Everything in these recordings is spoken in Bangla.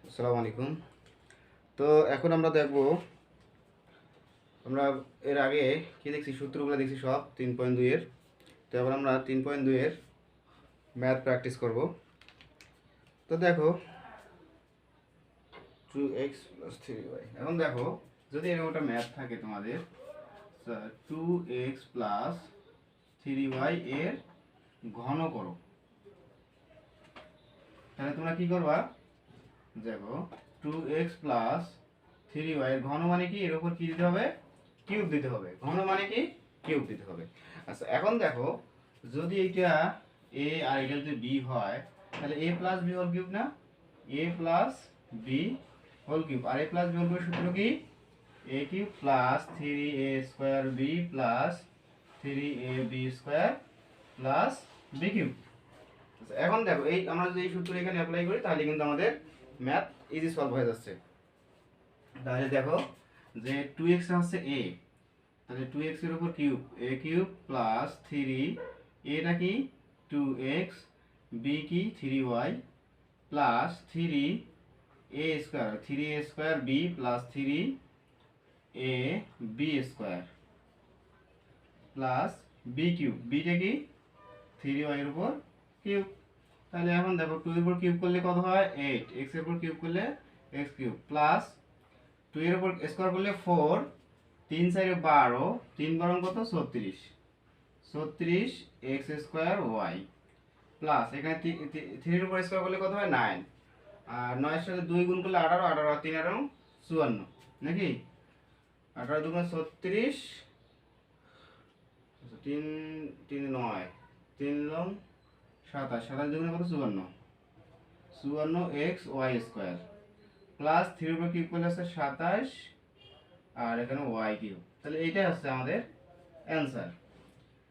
আসসালামু আলাইকুম। তো এখন আমরা দেখব, আমরা এর আগে কি দেখছি, সূত্রগুলো দেখছি সব 3.2 এর। তো এখন আমরা 3.2 এর ম্যাথ প্র্যাকটিস করব। তো দেখো 2x + 3y। এখন দেখো, যদি এরকম একটা ম্যাথ থাকে তোমাদের, 2x + 3y এর ঘন করো, তাহলে তোমরা কি করবা? দেখো 2x + 3y এর ঘন মানে কি, এর উপর কি দিতে হবে? কিউব দিতে হবে। ঘন মানে কি? কিউব দিতে হবে। আচ্ছা, এখন দেখো, যদি এটা a আর এটা যদি b হয়, তাহলে a + b হোল কিউব না? a + b whole cube. আর a + b হোল কিউবের সূত্র কি? a cube + 3a² b + 3ab² + b cube. আচ্ছা, এখন দেখো, এই আমরা যদি এই সূত্র এখানে অ্যাপ্লাই করি, তাহলে কিন্তু আমাদের ম্যাথ ইজি সলভ হয়ে যাচ্ছে। তাহলে দেখো যে 2x হচ্ছে a, তাহলে 2x এর উপর কিউব, a কিউব + 3, এটা কি 2x, b কি 3y + 3a² 3a² b + 3ab² b cube, bটা কি 3y এর উপর কিউব। তাহলে এখন দেখো 2 এর উপর কিউব করলে কত হয়? 8, x এর উপর কিউব করলে x কিউব প্লাস 2 এর উপর স্কয়ার করলে 4, 3 4 12, 3 12 কত? 36, 36 x² y প্লাস এখানে 3 এর উপর স্কয়ার করলে কত হয়? 9, আর 9 এর সাথে 2 গুণ করলে 18, 18 আর 3 18 54, নাকি? 18 2 36, 3 3 9, 3 9 27, 27 দুগুণে কত? 54, 54 xy² প্লাস 3 এর উপর কিউব করলে আছে 27, আর এখানে y কিউব। তাহলে এইটাই হচ্ছে আমাদের অ্যান্সার।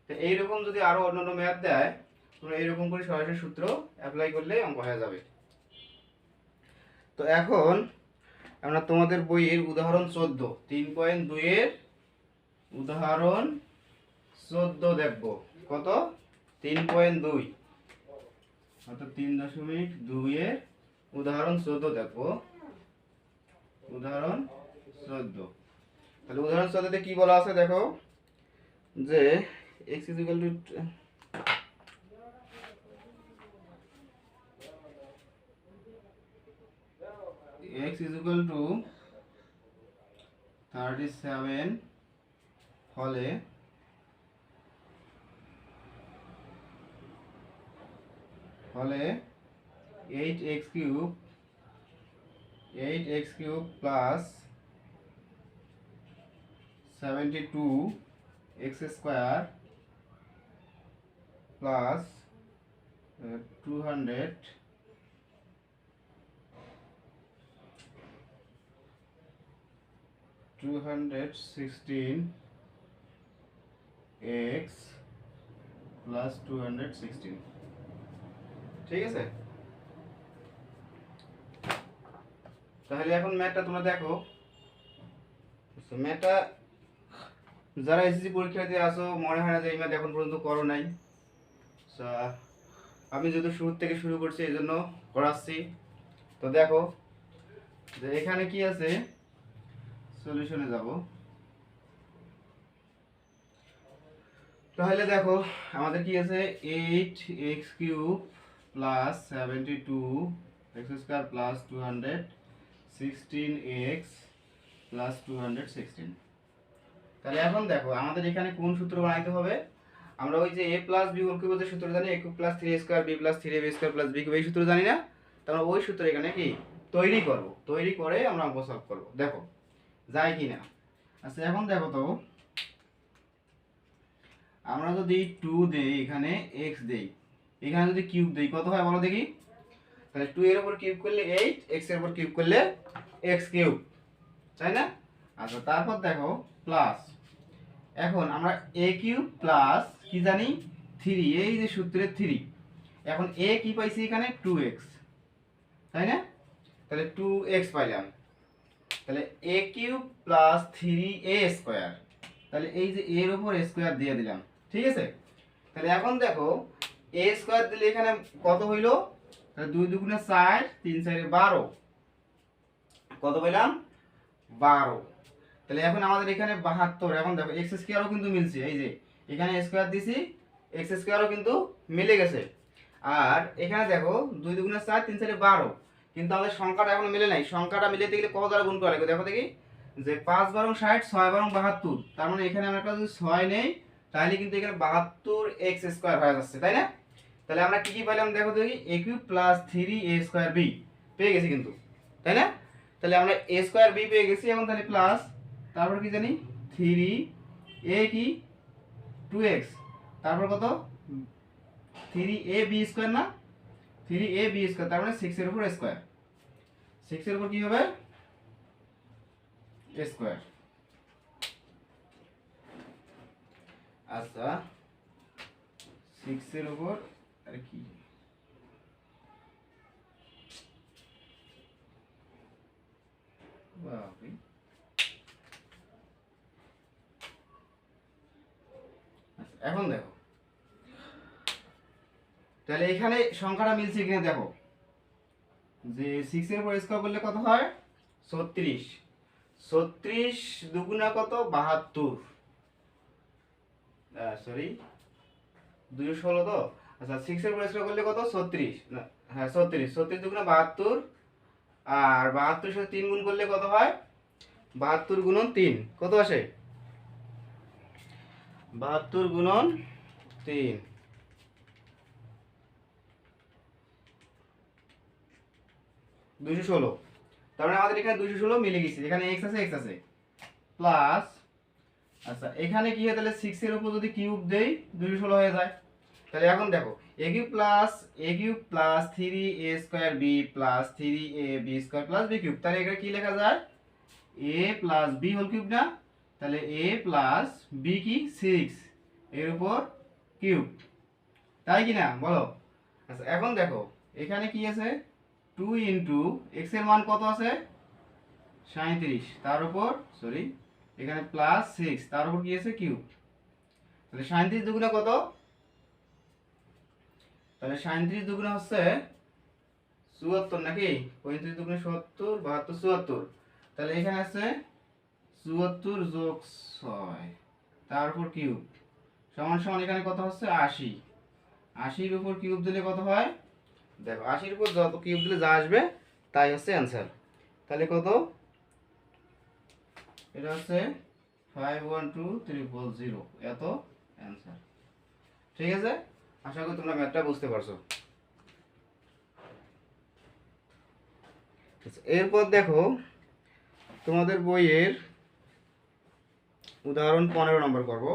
তো এইরকম যদি আরো অন্যান্য ম্যাথ দেয়, তোমরা এইরকম করে সরাসরি সূত্র অ্যাপ্লাই করলে অঙ্ক হয়ে যাবে। তো এখন আমরা তোমাদের বইয়ের উদাহরণ 14, 3.2 এর উদাহরণ 14 দেখব। কত? 3.2, অর্থাৎ 3.2 এর উদাহরণ 14 দেখব। উদাহরণ 14, তাহলে উদাহরণ 14 তে কি বলা আছে দেখো, যে x = x = 37 হলে হলে 8x³ plus 72x² plus 216x plus 216, ঠিক আছে? তাহলে এখন ম্যাথটা তোমরা দেখো। ম্যাথটা যারা এসএসসি পরীক্ষা দিয়ে আসো, মনে হয় না যে এই ম্যাথ এখন পর্যন্ত করো নাই। আমি যেহেতু শুরু থেকে শুরু করছি, এই জন্য করাচ্ছি। তো দেখো যে এখানে কি আছে, সলিউশনে যাব। তাহলে দেখো আমাদের কি আছে, 8x³ plus 72x² plus 216x plus 216। তাহলে এখন দেখো আমাদের এখানে কোন সূত্র বানাইতে হবে? আমরা ওই যে a প্লাস b হোল কিউবের সূত্র জানি, a cube plus 3a² b plus 3ab² plus b cube, এই সূত্র জানি না? তাহলে ওই সূত্র এখানে কি তৈরি করব, তৈরি করে আমরা অঙ্ক সলভ করব। দেখো যায় কি না। আচ্ছা, এখন দেখো তো, আমরা যদি 2 দেই, এখানে x দেই, এখানে যদি কিউব দেই, কত হয় বলো দেখি? তাহলে 2 এর উপর কিউব করলে 8, x এর উপর কিউব করলে x কিউব, তাই না? আচ্ছা, তারপর দেখো প্লাস, এখন আমরা a কিউব প্লাস কি জানি 3, এই যে সূত্রের 3, এখন a কি পাইছি এখানে 2x, তাই না? তাহলে 2x পাইলাম, তাহলে a কিউব প্লাস 3a², তাহলে এই যে এর উপর স্কয়ার দিয়ে দিলাম, ঠিক আছে? তাহলে এখন দেখো a² দিলে এখানে কত হইলো? তাহলে 2 2 4, 3 4 12, কত পেলাম 12। তাহলে এখন আমাদের এখানে 72। এখন দেখো এক্স স্কোয়ারও কিন্তু মিলছে, এই যে এখানে স্কোয়ার দিছি, এক্স স্কোয়ারও কিন্তু মিলে গেছে। আর এখানে দেখো 2 দুগুণে 4, 3 4 12, কিন্তু আমাদের সংখ্যাটা এখনো মিলে নাই। সংখ্যাটা মিলাতে গেলে কত দ্বারা গুণ করা লাগবে দেখো দেখি, যে 5 বারং 60, 6 বারং 72, তার মানে এখানে আমরা একটা যদি 6 নেই তাহলে কিন্তু এখানে 72 এক্স স্কোয়ার হয়ে যাচ্ছে, তাই না? তাহলে আমরা কি কি পেলাম দেখো দেখি, a cube plus 3a square b পেয়ে গেছি কিন্তু, তাই না? তাহলে আমরা a স্কোয়ার b পেয়ে গেছি। এখন তাহলে প্লাস, তারপর কি জানি 3a কি 2x, তারপর কত 3ab স্কোয়ার না, 3ab স্কোয়ার, তার মানে 6 এর উপর স্কোয়ার, 6 এর উপর কি হবে স্কোয়ার। আচ্ছা 6 এর উপর আর কি বাপরে, এখন দেখো তাহলে এখানে সংখ্যাটা মিলছে কিনা দেখো, যে 6 এর উপর স্কয়ার করলে কত হয় 36, 36 দুগুণা কত 72, সরি 216 তো। আচ্ছা 6 এর উপর স্কয়ার করলে কত 36, না হ্যাঁ 36, 36 দুগুণা 72, আর 72 সাথে 3 গুণ করলে কত হয় 72 গুণন 3 কত আসে, 72 গুণন 3 216। তার মানে আমাদের এখানে 216 মিলে গেছে, এখানে x আছে x আছে প্লাস। আচ্ছা এখানে কি হয় তাহলে 6 এর উপর যদি কিউব দেই 216 হয়ে যায়। তাহলে এখন দেখো a cube plus 3a square b plus 3ab square plus b cube, তাহলে এটা কি লেখা যায় a plus b whole cube না, তাহলে a প্লাস b কি 6 এর উপর কিউব, তাই কি না বলো? আচ্ছা এখন দেখো এখানে কি আছে 2 ইনটু x এর মান কত আছে 37, তার উপর সরি এখানে প্লাস 6, তার উপর কি আছে কিউব, তাহলে 37 দুগুণা কত, তাহলে 37 দুগুণা হচ্ছে 74 নাকি, 35 দুগুণে 70, 72 74, তাহলে এখানে আছে 74 যোগ 6 তার উপর কিউব সমান সমান এখানে কত হচ্ছে 80, 80 এর উপর কিউব দিলে কত হয় দেখো, 80 এর উপর যত কিউব দিলে যা আসবে তাই হচ্ছে অ্যান্সার। তাহলে কত, এটা হচ্ছে 512300, এত অ্যান্সার। ঠিক আছে, আশা করি তোমরা ম্যাথটা বুঝতে পারছো। এরপর দেখো তোমাদের বইয়ের উদাহরণ 15 নম্বর করব।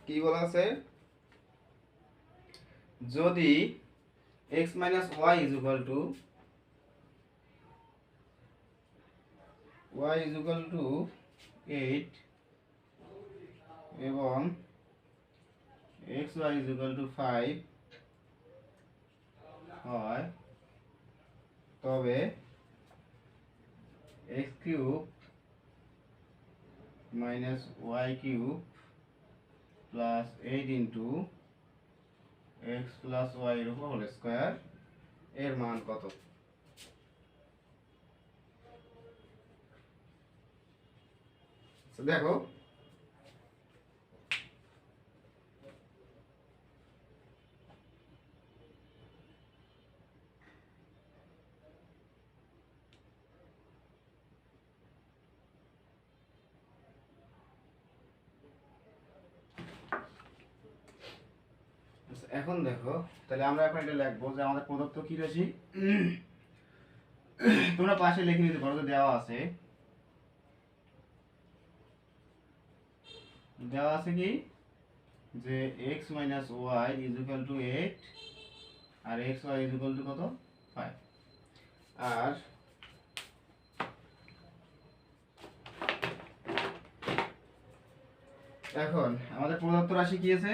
কি বলা আছে, যদি x minus y is equal to y is equal to 8 এবং xy is equal to 5 হয়, তবে x cube minus y cube plus 8 into x plus y এর উপর হোল স্কয়ার এর মান কত? দেখো এখন দেখো তাহলে আমরা এখন এটা লিখবো যে আমাদের প্রদত্ত কি রাশি, তোমরা পাশে লিখে নিতে পারো, দেওয়া আছে কি যে x minus y is equal to 8 R xy is equal to কত 5, আর এখন আমাদের প্রদত্ত রাশি কি আছে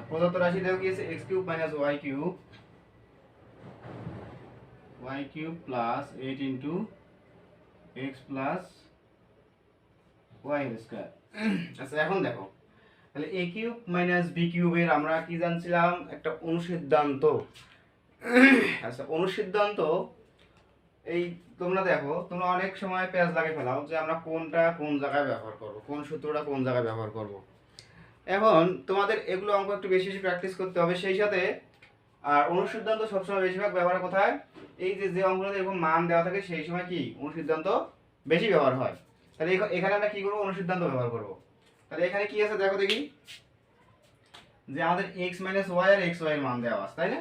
প্রদত্ত রাশি দেখো কি আছে x cube minus y cube plus 8 into x plus y square. আচ্ছা এখন দেখো তাহলে a কিউব মাইনাস b কিউবের আমরা কি জানছিলাম একটা অনুসিদ্ধান্ত। আচ্ছা অনুসিদ্ধান্ত এই তোমরা দেখো তোমরা অনেক সময় পেঁয়াজ লাগিয়ে ফেলাও যে আমরা কোনটা কোন জায়গায় ব্যবহার করব, কোন সূত্রটা কোন জায়গায় ব্যবহার করব। এখন তোমাদের এগুলো অঙ্ক একটু বেশি বেশি প্র্যাকটিস করতে হবে, সেই সাথে আর অনুসিদ্ধান্ত সবসময় বেশিরভাগ ব্যবহার কোথায়, এই যে অঙ্কগুলোতে এরকম মান দেওয়া থাকে সেই সময় কি অনুসিদ্ধান্ত বেশি ব্যবহার হয়। তাহলে এখানে আমরা কি করব, অনুসিদ্ধান্ত ব্যবহার করব। তাহলে এখানে কি আছে দেখো দেখি, যে আমাদের x মাইনাস ওয়াই আর এক্স ওয়াই এর মান দেওয়া আছে তাই না।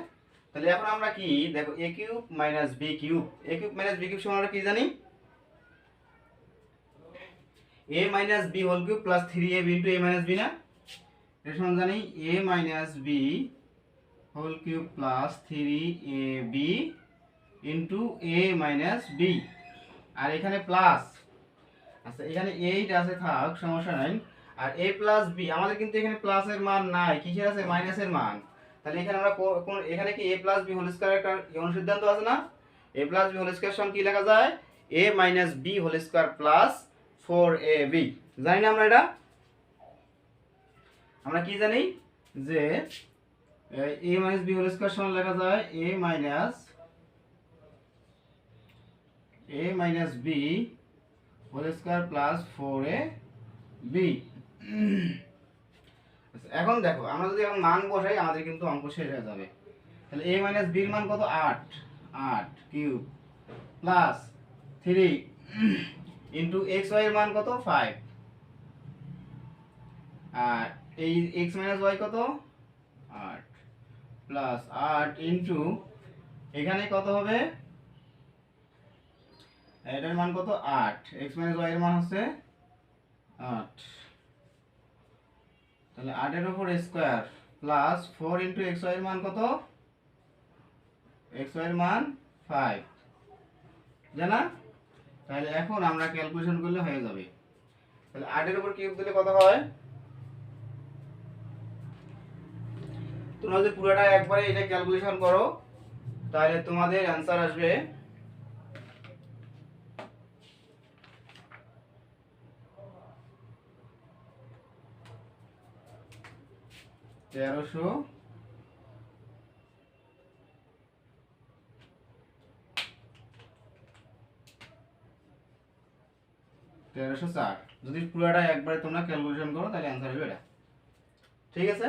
তাহলে এখন আমরা কি দেখো a cube minus b cube, a cube minus b cube সমান আমরা কি জানি, a minus b whole cube plus 3ab into a minus b না, এর সমান জানি a minus b whole cube plus 3ab into a minus b, আর এখানে প্লাস। আচ্ছা এখানে 8 আছে থাক সমস্যা নাই, আর a প্লাস b আমাদের কিন্তু এখানে প্লাসের মান নাই, কিসের আছে মাইনাসের মান। তাহলে এখানে আমরা এখানে কি a plus b whole square একটা অনুসিদ্ধান্ত আছে না, a plus b whole square সমান কি লেখা যায় a minus b whole square plus 4ab, জানি না আমরা এটা, আমরা কি জানি যে a minus b whole square সমান লেখা যায় a minus b whole square plus 4ab। এখন দেখো আমরা যদি এখন মান বসাই আমাদের কিন্তু অঙ্ক শেষ হয়ে যাবে। তাহলে a মাইনাস b এর মান কত 8 cube plus 3 into x y এর মান কত 5, আর এই x মাইনাস y কত 8 প্লাস 8 ইনটু এখানে কত হবে, এটার মান কত 8, x মাইনাস y এর মান হচ্ছে 8, তাহলে 8 এর উপর square plus 4 into x y এর মান কত, x y এর মান 5 জানা। তাহলে এখন আমরা ক্যালকুলেশন করলে হয়ে যাবে। তাহলে 8 এর উপর কিউব দিলে কত হয়, তোমরা যদি পুরোটা একবারে এটা ক্যালকুলেশন করো তাহলে তোমাদের অ্যানসার আসবে 1304। যদি পুরোটা একবারে তোমরা ক্যালকুলেশন করো তাহলে অ্যানসার হবে এটা, ঠিক আছে।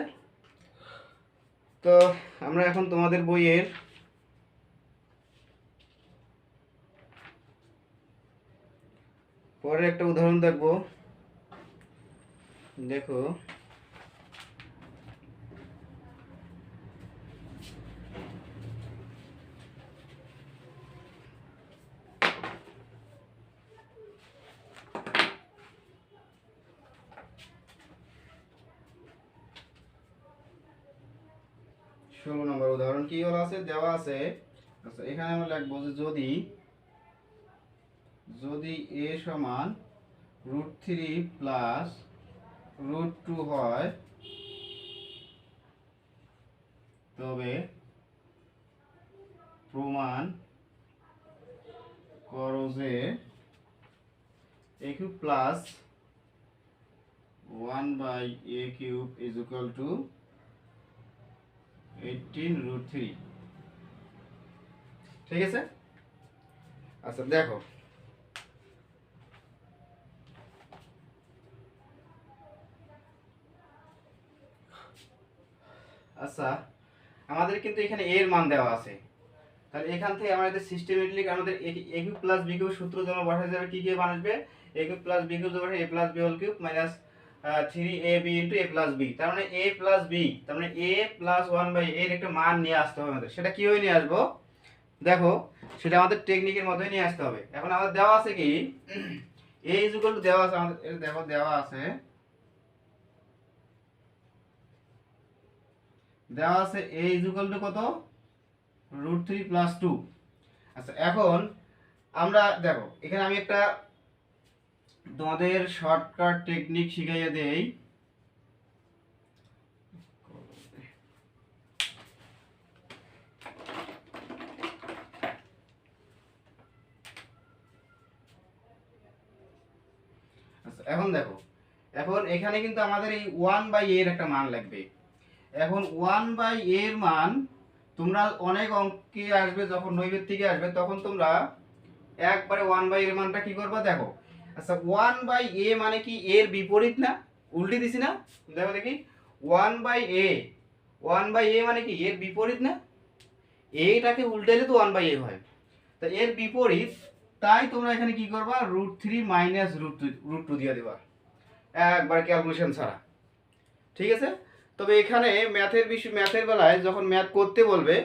তো আমরা এখন তোমাদের বইয়ের পরের একটা উদাহরণ দেখব। দেখো ষোলো নম্বর উদাহরণ কি বলা আছে, দেওয়া আছে। আচ্ছা এখানে আমরা লিখবো যে যদি a সমান √3 প্লাস √2 হয় তবে প্রমাণ করো যে a cube plus 1/a cube is equal to 18√3, ঠিক আছে। আচ্ছা দেখো আচ্ছা আমাদের কিন্তু এখানে a এর মান দেওয়া আছে, তাহলে এখান থেকে আমাদের সিস্টেমেটিকলি আমাদের a cube plus b cube সূত্র যখন বসানো যাবে কি বানানো আসবে, a cube plus b cube যখন a plus b whole cube minus 3ab into a plus b, তার মানে a প্লাস b, তার মানে a প্লাস 1/a এর একটা মান নিয়ে আসতে হবে আমাদের। সেটা কিভাবে নিয়ে আসবো দেখো, সেটা আমাদের টেকনিকের মধ্যেই নিয়ে আসতে হবে। এখন আমাদের দেওয়া আছে কি a ইজ ইকুয়াল টু দেওয়া আছে আমাদের, দেখো দেওয়া আছে a ইজ ইকুয়াল টু কত √3 প্লাস 2। আচ্ছা এখন আমরা দেখো এখানে আমি একটা তোমাদের শর্টকাট টেকনিক শিখাইয়া দেই। এখন দেখো, এখন এখানে কিন্তু আমাদের এই 1/a এর একটা মান লাগবে। এখন 1/a এর মান তোমরা অনেক অঙ্কে আসবে, যখন নৈবেদ্যিকে আসবে তখন তোমরা একবারে 1/a এর মানটা কি করবা দেখো। আচ্ছা 1/a মানে কি এর বিপরীত না, উল্টে দিছি না? দেখো দেখি 1/a, 1/a মানে কি এর বিপরীত না? এটাকে উল্টাইলে তো 1/a হয়, তা এর বিপরীত। তাই তোমরা এখানে কি করবা, √3 মাইনাস √2 দিয়ে দেবা একবার ক্যালকুলেশন ছাড়া। ঠিক আছে? তবে এখানে ম্যাথের বেলায় যখন ম্যাথ করতে বলবে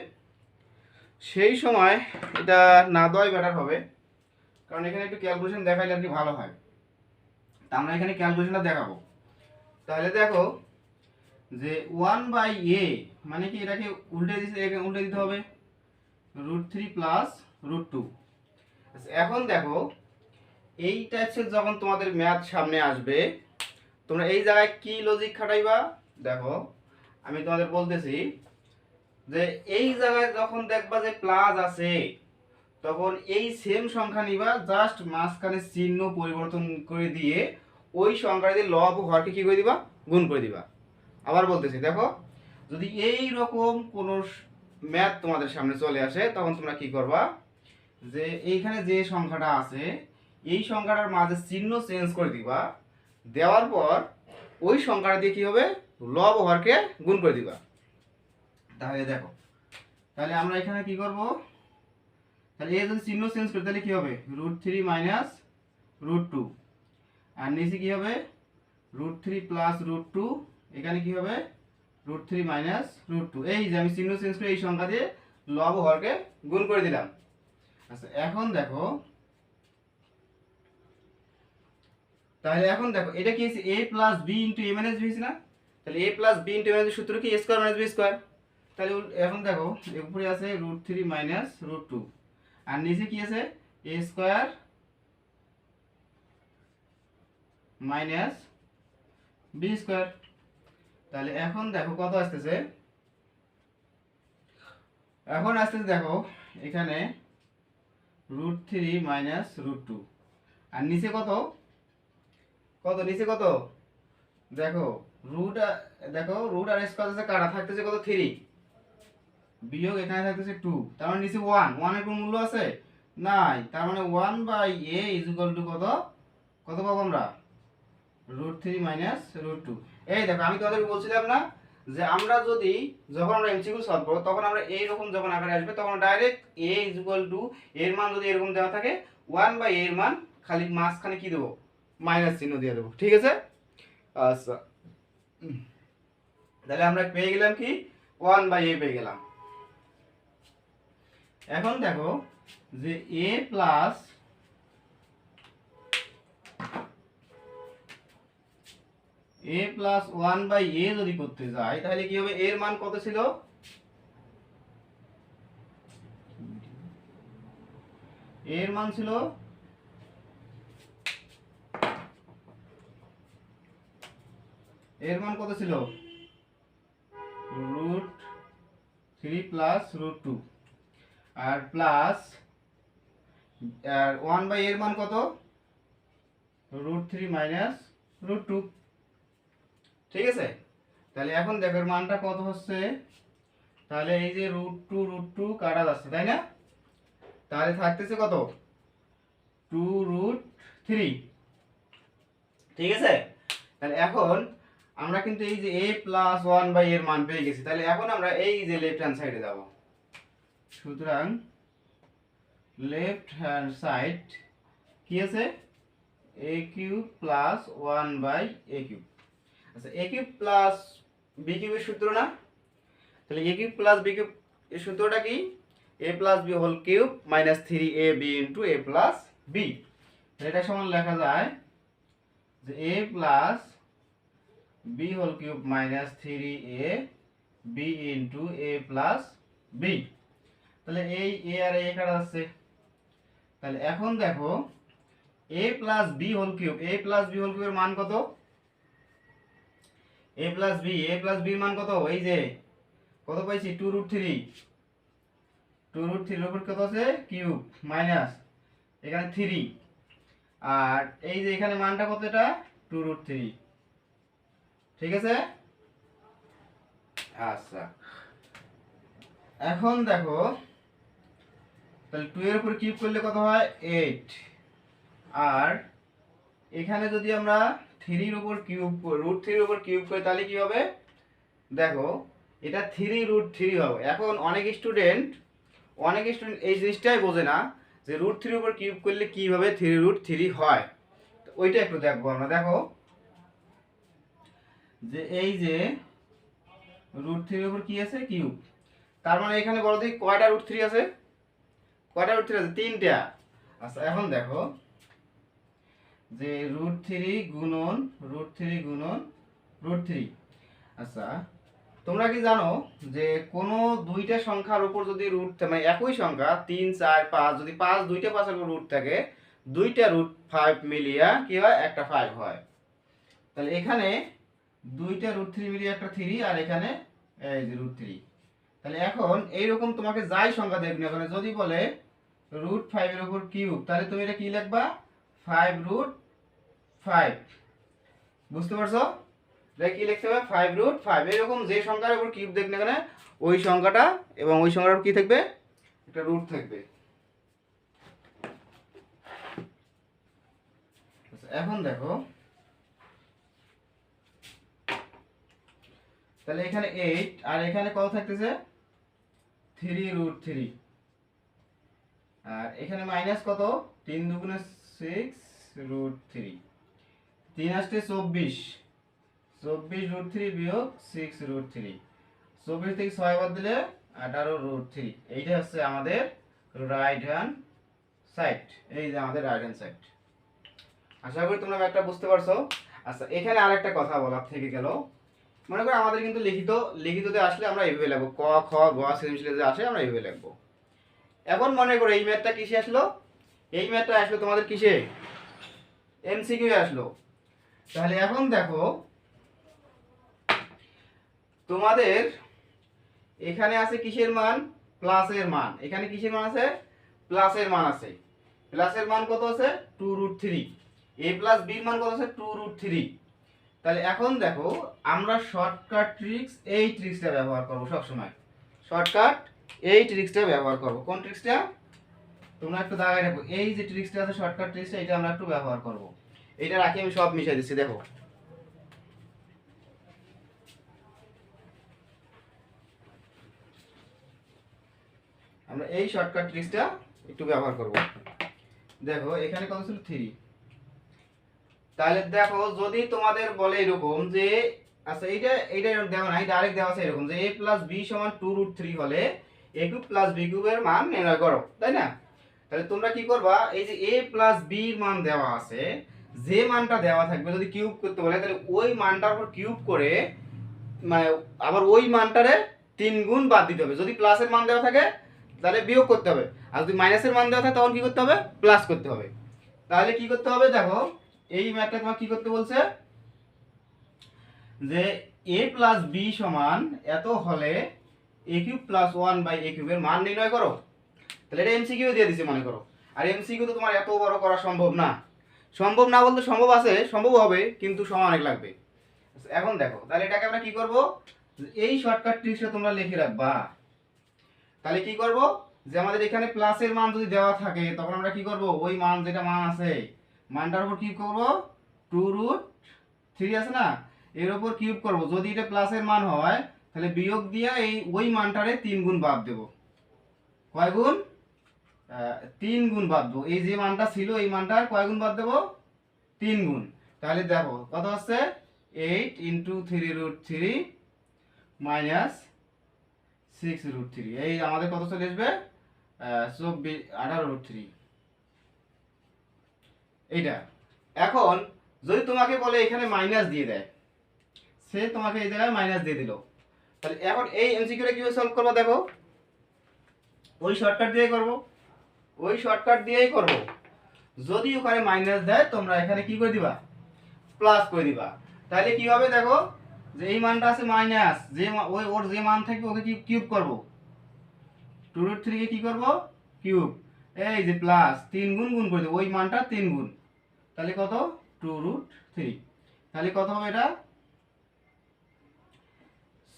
সেই সময় এটা না দেওয়াই বেটার হবে, কারণ এখানে একটু ক্যালকুলেশন দেখাইলে আর কি ভালো হয়। তা আমরা এখানে ক্যালকুলেশনটা দেখাবো। তাহলে দেখো যে 1/a মানে কি এটাকে উল্টে দিতে, এখানে উল্টে দিতে হবে √3 প্লাস √2। এখন দেখো এই টাইপসের যখন তোমাদের ম্যাথ সামনে আসবে তোমরা এই জায়গায় কি লজিক খাটাইবা দেখো। আমি তোমাদের বলতেছি যে এই জায়গায় যখন দেখবা যে প্লাস আছে তখন এই সেম সংখ্যা নিবা, জাস্ট মাঝখানে চিহ্ন পরিবর্তন করে দিয়ে ওই সংখ্যা দিয়ে লব ও হরকে কি করে দিবা, গুণ করে দিবা। আবার বলতেছি দেখো, যদি এই রকম কোন ম্যাথ তোমাদের সামনে চলে আসে তখন তোমরা কি করবা, যে এইখানে যে সংখ্যাটা আছে এই সংখ্যাটার মাঝে চিহ্ন চেঞ্জ করে দিবা, দেওয়ার পর ওই সংখ্যাটা দিয়ে কি হবে, লব ও হরকে গুণ করে দিবা। তাহলে দেখো, তাহলে আমরা এখানে কি করব, তাহলে এই যদি চিহ্ন চেঞ্জ করি তাহলে কি হবে, √3 মাইনাস √2, আর নিচে কি হবে √3 প্লাস √2, এখানে কি হবে √3 মাইনাস √2। এই যে আমি চিহ্ন চেঞ্জ করে এই সংখ্যা দিয়ে লব ও হরকে গুণ করে দিলাম। আচ্ছা এখন দেখো, তাহলে এখন দেখো এটা কি a plus b into a minus b হয়েছে না? তাহলে a plus b into a minus সূত্র কি a square minus b square. তাহলে এখন দেখো উপরে আছে √3 মাইনাস √2 আর নিচে কি আছে a square minus b square. তাহলে এখন দেখো কত আসতেছে, এখন আসতেছে দেখো এখানে √3 মাইনাস √2 আর নিচে কত, নিচে কত দেখো রুট, দেখো রুট আর স্কয়ার আছে কাটা থাকতেছে কত 3 বিয়োগ এখানে থাকতেছে 2, তার মানে নিচে 1 এর কোন মূল্য আছে নাই, তার মানে 1/a কত, কত পাবো আমরা √3 মাইনাস √2। এই দেখো আমি তোমাদের বলছিলাম না যে আমরা যদি যখন আমরা এমসিকিউ সলভ করব তখন আমরা এই রকম যখন আকারে আসবে তখন ডাইরেক্ট a এর মান যদি এরকম দেওয়া থাকে 1/a এর মান খালি মাঝখানে কি দেব, মাইনাস চিহ্ন দিয়ে দেব। ঠিক আছে? আচ্ছা তাহলে আমরা পেয়ে গেলাম কি 1/a পেয়ে গেলাম। এখন দেখো যে a প্লাস 1/a যদি করতে যাই তাহলে কি হবে, এর মান কত ছিল, এর মান ছিল কত ছিল √3 প্লাস √2 আর প্লাস আর 1/a এর মান কত √3 মাইনাস √2। ঠিক আছে? তাহলে এখন দেখো এর মানটা কত হচ্ছে, তাহলে এই যে √2 কাটা যাচ্ছে তাই না, তাহলে থাকতেছে কত 2√3। ঠিক আছে? তাহলে এখন আমরা কিন্তু এই যে a প্লাস 1/a এর মান পেয়ে গেছি, তাহলে এখন আমরা এই যে লেফট হ্যান্ড সাইডে যাব। সুতরাং লেফট হ্যান্ড সাইড কি আছে a cube plus 1/a cube. আচ্ছা a কিউব প্লাস b কিউবের সূত্র না, তাহলে a cube plus b cube এর সূত্রটা কি, a plus b whole cube minus 3ab into a plus b। এটা সমান লেখা যায় যে a plus b whole cube minus 3ab into a plus b। তাহলে এই a আর a কাটা যাচ্ছে, তাহলে এখন দেখো a plus b whole cube, a plus b whole কিউবের মান কত, a প্লাস b এর মান কত, এই যে কত পাইছি 2√3, 2√3 এর উপর কত আছে কিউব মাইনাস এখানে 3 আর এই যে এখানে মানটা কত, এটা 2√3। ঠিক আছে। আচ্ছা এখন দেখো তাহলে 2 এর উপর কিউব করলে কত হয় 8, আর এখানে যদি আমরা 3 এর উপর কিউব √3 এর উপর কিউব করি তাহলে কি হবে দেখো এটা 3√3 হবে। এখন অনেক স্টুডেন্ট এই জিনিসটাই বোঝে না যে √3 এর উপর কিউব করলে কিভাবে 3√3 হয়, তো ওইটা একটু দেখবো আমরা। দেখো যে এই যে √3 এর উপর কি আছে কিউব, তার মানে এখানে বলো দেখি কয়টা √3 আছে, কয়টা √3 আছে তিনটা। আচ্ছা এখন দেখো যে √3 গুণন √3 আচ্ছা তোমরা কি জানো যে কোনো দুইটা সংখ্যার উপর যদি রুট মানে একই সংখ্যা 3 4 5 যদি দুইটা 5 এর উপর রুট থাকে, দুইটা √5 মিলিয়া কি হয় একটা 5 হয়। তাহলে এখানে দুইটা √3 মিলিয়ে একটা 3, আর এখানে এই যে √3। তাহলে এখন এইরকম তোমাকে যাই সংখ্যা দেখ না কেন যদি বলে √5 এর উপর কিউব, তাহলে তুমি এটা কি লিখবা 5√5। বুঝতে পারছো? এটা কি লিখতে হবে 5√5। এরকম যে সংখ্যার উপর কিউব দেখ না কেন ওই সংখ্যাটা এবং ওই সংখ্যার উপর কি থাকবে একটা রুট থাকবে। এখন দেখো তাহলে এখানে 8 আর এখানে কত থাকতেছে 3√3, আর এখানে মাইনাস কত 3 দুগুণে 6√3, 3 আসছে 24 √3 বিয়োগ 6√3, 24 থেকে 6 বাদ দিলে 18√3। এইটা হচ্ছে আমাদের রাইট হ্যান্ড সাইড। এই যে আমাদের রাইট হ্যান্ড সাইড। আশা করি তোমরা একটা বুঝতে পারছো। আচ্ছা এখানে আরেকটা কথা বলার থেকে গেল, মনে করো আমাদের কিন্তু লিখিততে আসলে আমরা এইভাবে লিখবো ক খ গ সৃজনশীলে যে আসে আমরা এইভাবে লিখবো। এখন মনে করো এই ম্যাথটা কিসে আসলো, এই ম্যাথটা আসলো তোমাদের কিসে এমসিকিউ আসলো। তাহলে এখন দেখো তোমাদের এখানে আছে কিসের মান প্লাসের মান, এখানে কিসের মান আছে প্লাসের মান আছে। প্লাসের মান কত আছে 2√3, a প্লাস b এর মান কত আছে 2√3। তাহলে এখন দেখো আমরা শর্টকাট ট্রিক্স এই ট্রিক্সটা ব্যবহার করব সব সময়, শর্টকাট এই ট্রিক্সটা ব্যবহার করব। কোন ট্রিক্সটা তোমরা একটু দাগায় রাখো, এই যে ট্রিক্সটা আছে শর্টকাট ট্রিক্সটা এটা আমরা একটু ব্যবহার করব। এটা রাখি আমি সব মিশাই দিচ্ছি দেখো। আমরা এই শর্টকাট ট্রিক্সটা একটু ব্যবহার করব। দেখো এখানে কত ছিল 3, তাহলে দেখো যদি তোমাদের বলে এরকম যে আচ্ছা এইটা দেওয়া নাই ডাইরেক্ট দেওয়া আছে এরকম যে a প্লাস b সমান 2√3 হলে a কিউব প্লাস b কিউবের মান নির্ণয় করো, তাই না? তাহলে তোমরা কি করবা এই যে a প্লাস b এর মান দেওয়া আছে, যে মানটা দেওয়া থাকবে যদি কিউব করতে বলে তাহলে ওই মানটার উপর কিউব করে মানে আবার ওই মানটারে 3 গুণ বাদ দিতে হবে। যদি প্লাসের মান দেওয়া থাকে তাহলে বিয়োগ করতে হবে, আর যদি মাইনাসের মান দেওয়া থাকে তখন কি করতে হবে প্লাস করতে হবে। তাহলে কি করতে হবে দেখো এই ম্যাথটা তোমাকে কি করতে বলছে যে a প্লাস b সমান এত হলে a cube plus 1 by a কিউবের মান নির্ণয় করো। তাহলে এটা এমসিকিউ দিয়ে দিছে মনে করো, আর এমসিকিউ তো তোমার এত বড় করা সম্ভব না, সম্ভব না বলতে সম্ভব আছে, সম্ভব হবে কিন্তু সময় অনেক লাগবে। এখন দেখো তাহলে এটাকে আমরা কি করব এই শর্টকাট ট্রিক্সটা তোমরা লিখে রাখবা। তাহলে কি করব যে আমাদের এখানে প্লাসের মান যদি দেওয়া থাকে তখন আমরা কি করব ওই মান যেটা মান আছে মানটার উপর কি করব 2√3 আছে না এর উপর কিউব করব। যদি এটা প্লাসের মান হয় তাহলে বিয়োগ দিয়ে এই ওই মানটারে 3 গুণ বাদ দেব। কয় গুণ 3 গুণ বাদ দেব। এই যে মানটা ছিল এই মানটার কয় গুণ বাদ দেব 3 গুণ। তাহলে দেখো কত হচ্ছে 8 × 3√3 মাইনাস 6√3, এই আমাদের কত চলে আসবে 18√3 এইটা। এখন যদি তোমাকে বলে এখানে মাইনাস দিয়ে দেয়, সে তোমাকে এই জায়গায় মাইনাস দিয়ে দিল, তাহলে এখন এই এমসিকিউটা কিভাবে সলভ করবো দেখো ওই শর্টকাট দিয়েই করব। যদি ওখানে মাইনাস দেয় তোমরা এখানে কি করে দিবা প্লাস করে দিবা। তাহলে কি হবে দেখো যে এই মানটা আছে মাইনাস, যে ওর যে মান থাকবে ওকে কি কিউব করব 2√3 কে কি করব কিউব, এই যে প্লাস 3 গুণ গুণ করে দেব ওই মানটা 3 গুণ, তাহলে কত 2√3। তাহলে কত হবে এটা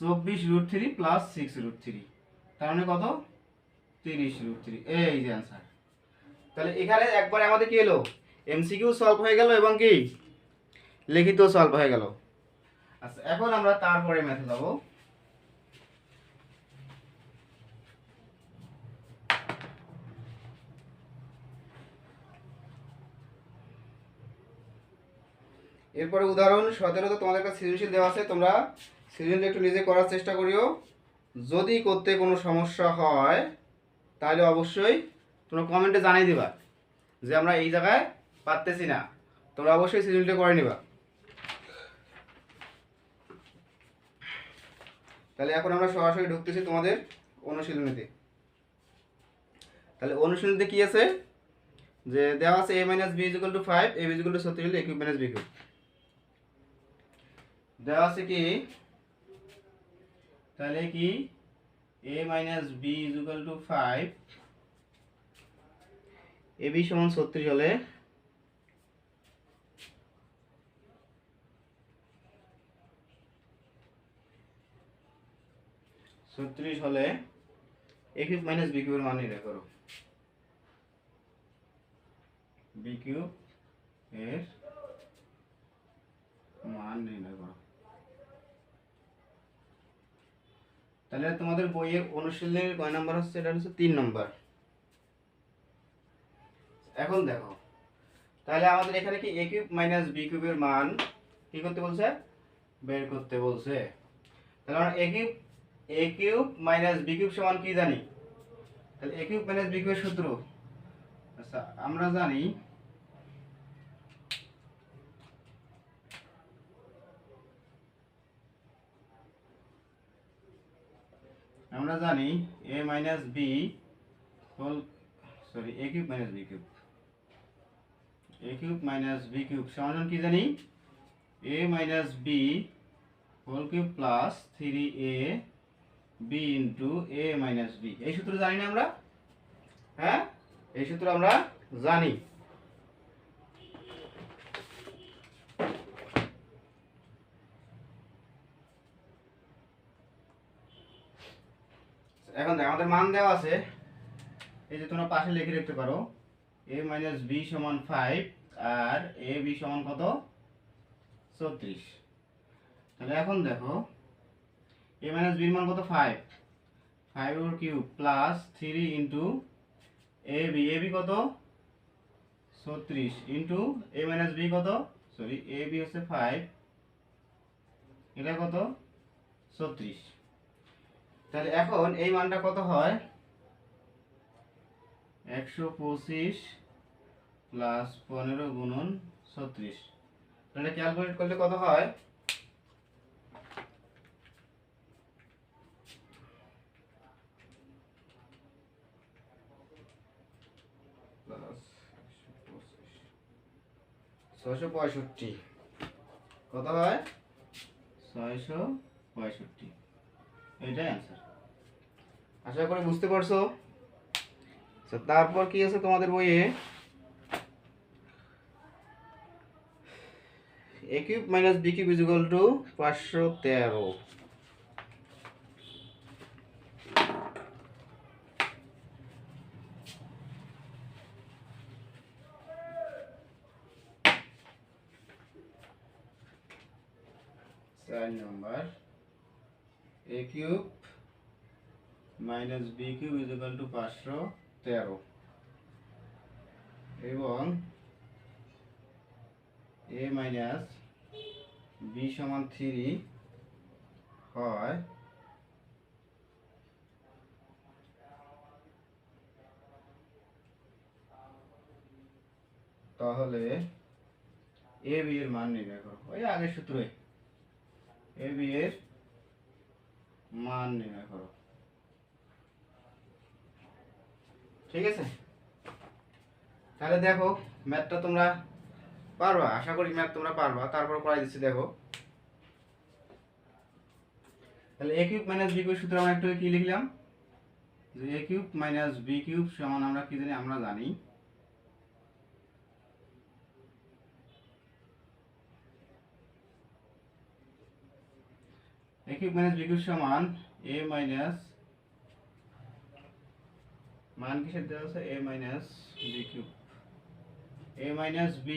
24√3 প্লাস 6√3, তার মানে কত 30√3। এই যে आंसर। তাহলে এখানে একবার আমাদের কি হলো এমসিকিউ সলভ হয়ে গেল এবং কি লিখিত সলভ হয়ে গেল। আচ্ছা এখন আমরা তারপরে ম্যাথে যাব। এরপরে উদাহরণ 17 তোমাদের কাছে সৃজনশীল দেওয়া আছে, তোমরা সৃজনশীল একটু নিজে করার চেষ্টা করিও। যদি করতে কোনো সমস্যা হয় তাহলে অবশ্যই তোমরা কমেন্টে জানিয়ে দিবা যে আমরা এই জায়গায় পারতেছি না, তোমরা অবশ্যই সৃজনশীলটা করে নিবা। তাহলে এখন আমরা সরাসরি ঢুকতেছি তোমাদের অনুশীলনীতে। তাহলে অনুশীলনীতে কি আছে যে দেওয়া আছে a - b = 5, a b = 36 হলে a কিউব - b কিউব। দেওয়া আছে কি তাহলে কি a - b = 5, ab = 36 হলে a কিউব - b কিউবের মান নির্ণয় করো। b কিউব এর মান নির্ণয় করো। তাহলে তোমাদের বইয়ের অনুশীলনের কয় নাম্বার হচ্ছে, এটা হচ্ছে 3 নাম্বার। এখন দেখো তাহলে আমাদের এখানে কি a কিউব - b কিউবের মান কি করতে বলছে, বের করতে বলছে। তাহলে আমরা a কিউব - b কিউব সমান কি জানি, তাহলে a কিউব - b কিউবের সূত্র, আচ্ছা আমরা জানি a - b whole a cube - b cube, a cube - b cube সমান কি জানি a - b whole cube plus 3ab into a - b। এই সূত্র জানি না আমরা, হ্যাঁ এই সূত্র আমরা জানি। এখন দেখ আমাদের মান দেওয়া আছে, এই যে তোমরা পাশে লিখে রাখতে পারো a - b সমান 5 আর ab সমান কত 36। তাহলে এখন দেখো a - b এর মান কত 5, 5 এর cube plus 3 into ab, ab কত 36 ইনটু a - b কত ab হচ্ছে 5, এটা কত 36। তাহলে এখন এই মানটা কত হয় 125 প্লাস 15 গুণন 36। তাহলে ক্যালকুলেট করলে কত হয় প্লাস 665, কত হয় 665, এইটাই অ্যান্সার। আশা করি বুঝতে পারছো। তারপর কি আছে তোমাদের বইয়ে a cube - b cube = 513। 4 number a cube - b cube = 513 এবং a - b সমান 3 হয়, তাহলে a b এর মান নির্ণয় করো। ওই আগের সূত্রই a b এর মান নির্ণয় করো, ঠিক আছে। তাহলে দেখো ম্যাথটা তোমরা পারবা, আশা করি ম্যাথ তোমরা পারবা। তারপর করাই দিচ্ছি দেখো। তাহলে a কিউব - b কিউব সূত্র আমরা একটু কি লিখলাম যে a কিউব - b কিউব সমান আমরা কি জানি, আমরা জানি a cube minus b cube সমান a মাইনাস মান কিসের দেওয়া আছে a minus b cube a minus b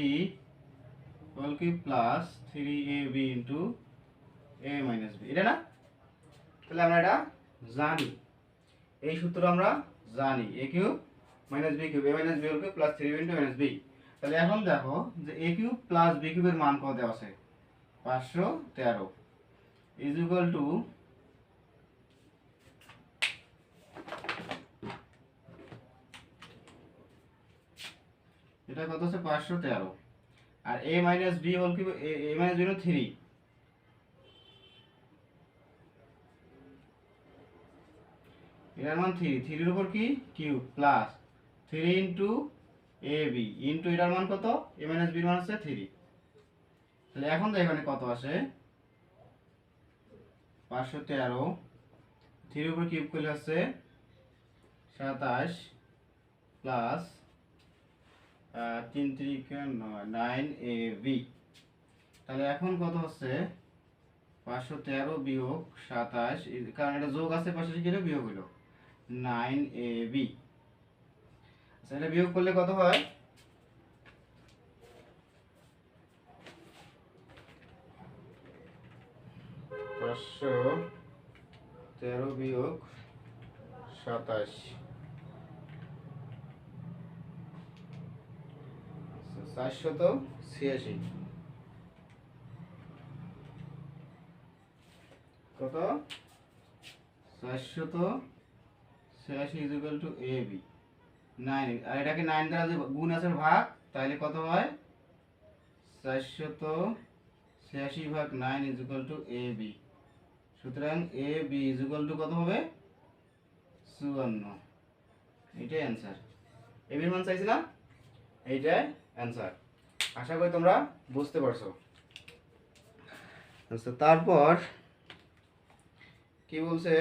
whole cube plus 3ab into a minus b, এটা না? তাহলে আমরা এটা জানি, এই সূত্র আমরা জানি a cube minus b cube a minus b whole cube plus 3ab into a minus b। তাহলে এখন দেখো যে a কিউব প্লাস b কিউবের মান কত দেওয়া আছে 513 ইজ ইকুয়াল টু এটা কত আছে 513 আর a minus b whole cube a minus b হলো 3, এটার মান 3, 3 এর উপর কি cube plus 3 into ab into এটার মান কত a মাইনাস b এর মান আছে 3। তাহলে এখন তো এখানে কত আসে 513, 3 এর উপর কিউব করলে আছে 27 প্লাস 3 3 9ab। তাহলে এখন কত হচ্ছে 513 বিয়োগ 27, কারণ এটা যোগ আছে পাশে গেলে বিয়োগ হলো 9ab। আচ্ছা এটা বিয়োগ করলে কত হয় 513 বিয়োগ 27, 486 কত 486 ইজ ইকুয়াল টু ab 9, আর এটাকে 9 দ্বারা যে গুণ আছে ভাগ, তাহলে কত হয় 486 ভাগ 9 ইজ ইকুয়াল টু ab। সুতরাং ab ইজ ইকুয়াল টু কত হবে 54, এটাই অ্যান্সার। ab এর মান চাইছিলাম, এইটাই অ্যান্সার। আশা করি তোমরা বুঝতে পারছো। আচ্ছা তারপর কি বলছে